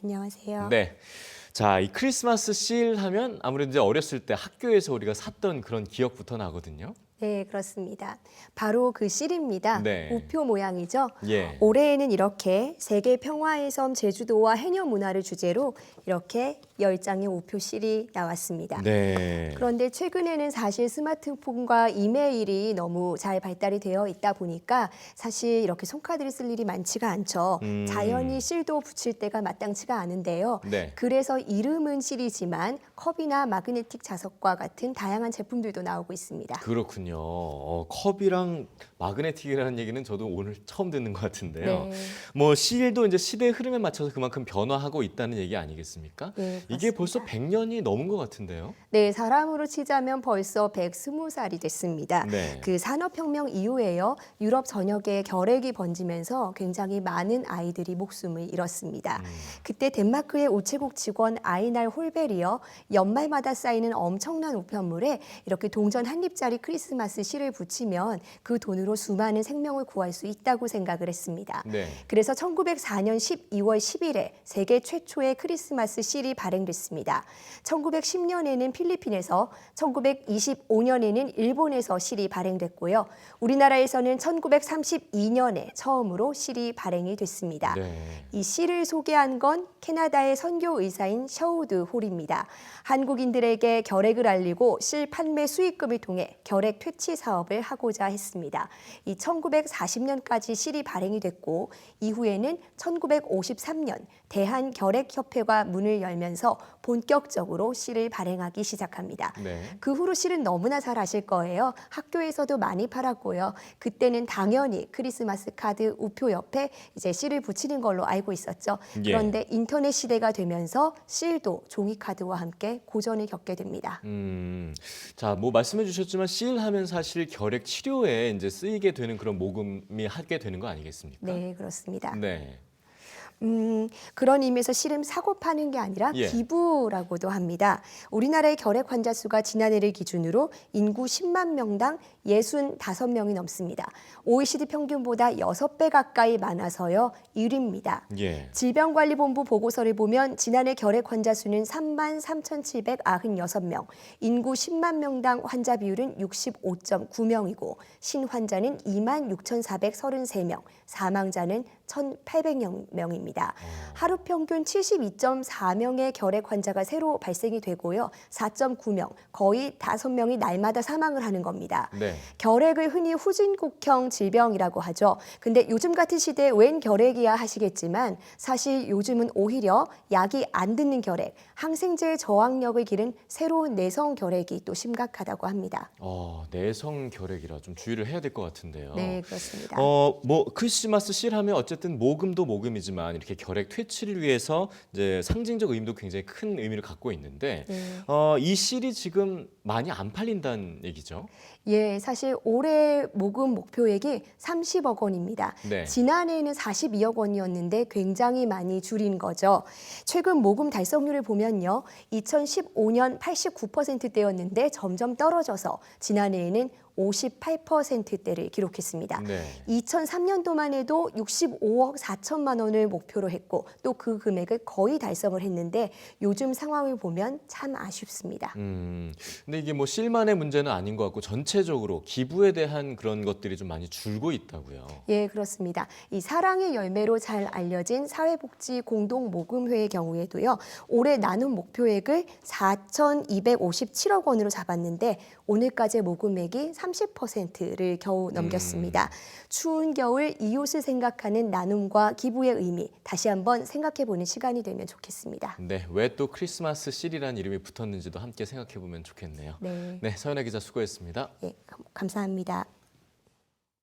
안녕하세요. 네. 자, 이 크리스마스 씰 하면 아무래도 이제 어렸을 때 학교에서 우리가 샀던 그런 기억부터 나거든요. 네, 그렇습니다. 바로 그 실입니다. 네. 우표 모양이죠. 예. 올해에는 이렇게 세계 평화의 섬 제주도와 해녀 문화를 주제로 이렇게 10장의 우표 실이 나왔습니다. 네. 그런데 최근에는 사실 스마트폰과 이메일이 너무 잘 발달이 되어 있다 보니까 사실 이렇게 손카드를 쓸 일이 많지가 않죠. 자연히 실도 붙일 때가 마땅치가 않은데요. 네. 그래서 이름은 실이지만 컵이나 마그네틱 자석과 같은 다양한 제품들도 나오고 있습니다. 그렇군요. 컵이랑 마그네틱이라는 얘기는 저도 오늘 처음 듣는 것 같은데요. 네. 뭐 씰도 이제 시대의 흐름에 맞춰서 그만큼 변화하고 있다는 얘기 아니겠습니까? 네, 이게 맞습니다. 벌써 100년이 넘은 것 같은데요. 네, 사람으로 치자면 벌써 120살이 됐습니다. 네. 그 산업혁명 이후에요, 유럽 전역에 결핵이 번지면서 굉장히 많은 아이들이 목숨을 잃었습니다. 그때 덴마크의 우체국 직원 아이날 홀베리어 연말마다 쌓이는 엄청난 우편물에 이렇게 동전 한 입짜리 크리스마스 실을 붙이면 그 돈으로 수많은 생명을 구할 수 있다고 생각을 했습니다. 네. 그래서 1904년 12월 10일에 세계 최초의 크리스마스 실이 발행됐습니다. 1910년에는 필리핀에서, 1925년에는 일본에서 실이 발행됐고요. 우리나라에서는 1932년에 처음으로 실이 발행이 됐습니다. 네. 이 실을 소개한 건 캐나다의 선교 의사인 셔우드 홀입니다. 한국인들에게 결핵을 알리고 실 판매 수익금을 통해 결핵 퇴치 사업을 하고자 했습니다. 이 1940년까지 실이 발행이 됐고 이후에는 1953년 대한결핵협회가 문을 열면서 본격적으로 실을 발행하기 시작합니다. 네. 그 후로 실은 너무나 잘 아실 거예요. 학교에서도 많이 팔았고요. 그때는 당연히 크리스마스 카드 우표 옆에 이제 실을 붙이는 걸로 알고 있었죠. 예. 그런데 인터넷 시대가 되면서 실도 종이카드와 함께 고전을 겪게 됩니다. 자, 뭐 말씀해 주셨지만 씰 하면 사실 결핵 치료에 이제 쓰이게 되는 그런 모금이 하게 되는 거 아니겠습니까? 네, 그렇습니다. 네. 그런 의미에서 실은 사고 파는 게 아니라 예. 기부라고도 합니다. 우리나라의 결핵 환자 수가 지난해를 기준으로 인구 10만 명당 65명이 넘습니다. OECD 평균보다 6배 가까이 많아서요 1위입니다. 예. 질병관리본부 보고서를 보면 지난해 결핵 환자 수는 3만 3,796명, 인구 10만 명당 환자 비율은 65.9명이고 신환자는 2만 6,433명, 사망자는 1,800명입니다. 하루 평균 72.4명의 결핵 환자가 새로 발생이 되고요. 4.9명, 거의 5명이 날마다 사망을 하는 겁니다. 네. 결핵을 흔히 후진국형 질병이라고 하죠. 근데 요즘 같은 시대에 웬 결핵이야 하시겠지만 사실 요즘은 오히려 약이 안 듣는 결핵, 항생제의 저항력을 기른 새로운 내성 결핵이 또 심각하다고 합니다. 내성 결핵이라 좀 주의를 해야 될 것 같은데요. 네, 그렇습니다. 뭐 크리스마스 씰 하면 어쨌든 모금도 모금이지만 이렇게 결핵 퇴치를 위해서 이제 상징적 의미도 굉장히 큰 의미를 갖고 있는데 네. 이 씰이 지금 많이 안 팔린다는 얘기죠. 예, 사실 올해 모금 목표액이 30억 원입니다. 네. 지난해에는 42억 원이었는데 굉장히 많이 줄인 거죠. 최근 모금 달성률을 보면요. 2015년 89%대였는데 점점 떨어져서 지난해에는 58%대를 기록했습니다. 네. 2003년도만 해도 65억 4천만 원을 목표로 했고 또 그 금액을 거의 달성을 했는데 요즘 상황을 보면 참 아쉽습니다. 근데 이게 뭐 씰만의 문제는 아닌 것 같고 전체적으로 기부에 대한 그런 것들이 좀 많이 줄고 있다고요. 예, 그렇습니다. 이 사랑의 열매로 잘 알려진 사회복지 공동모금회의 경우에도요. 올해 나눔 목표액을 4,257억 원으로 잡았는데 오늘까지의 모금액이 30%를 겨우 넘겼습니다. 추운 겨울 이웃을 생각하는 나눔과 기부의 의미 다시 한번 생각해보는 시간이 되면 좋겠습니다. 네, 왜 또 크리스마스 씰이라는 이름이 붙었는지도 함께 생각해 보면 좋겠네요. 네, 네, 서연아 기자 수고했습니다. 예, 감사합니다.